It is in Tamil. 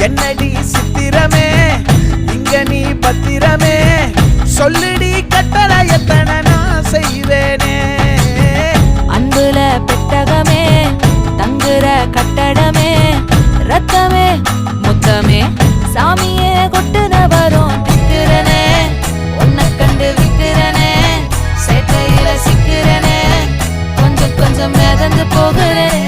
என்னடி சித்திரமே இங்க நீ பத்திரமே சொல்லுடி கட்டளை எத்தனை நான் செய்வேனே அன்புல பெட்டகமே தங்குற கட்டடமே ரத்தமே முத்தமே சாமியே கொட்டுன வரும் திக்கிறனே உன்னை கண்டு விக்கிறனே சேட்டையில சிக்கிறனே கொஞ்சம் கொஞ்சம் மிதந்து போகிறேன்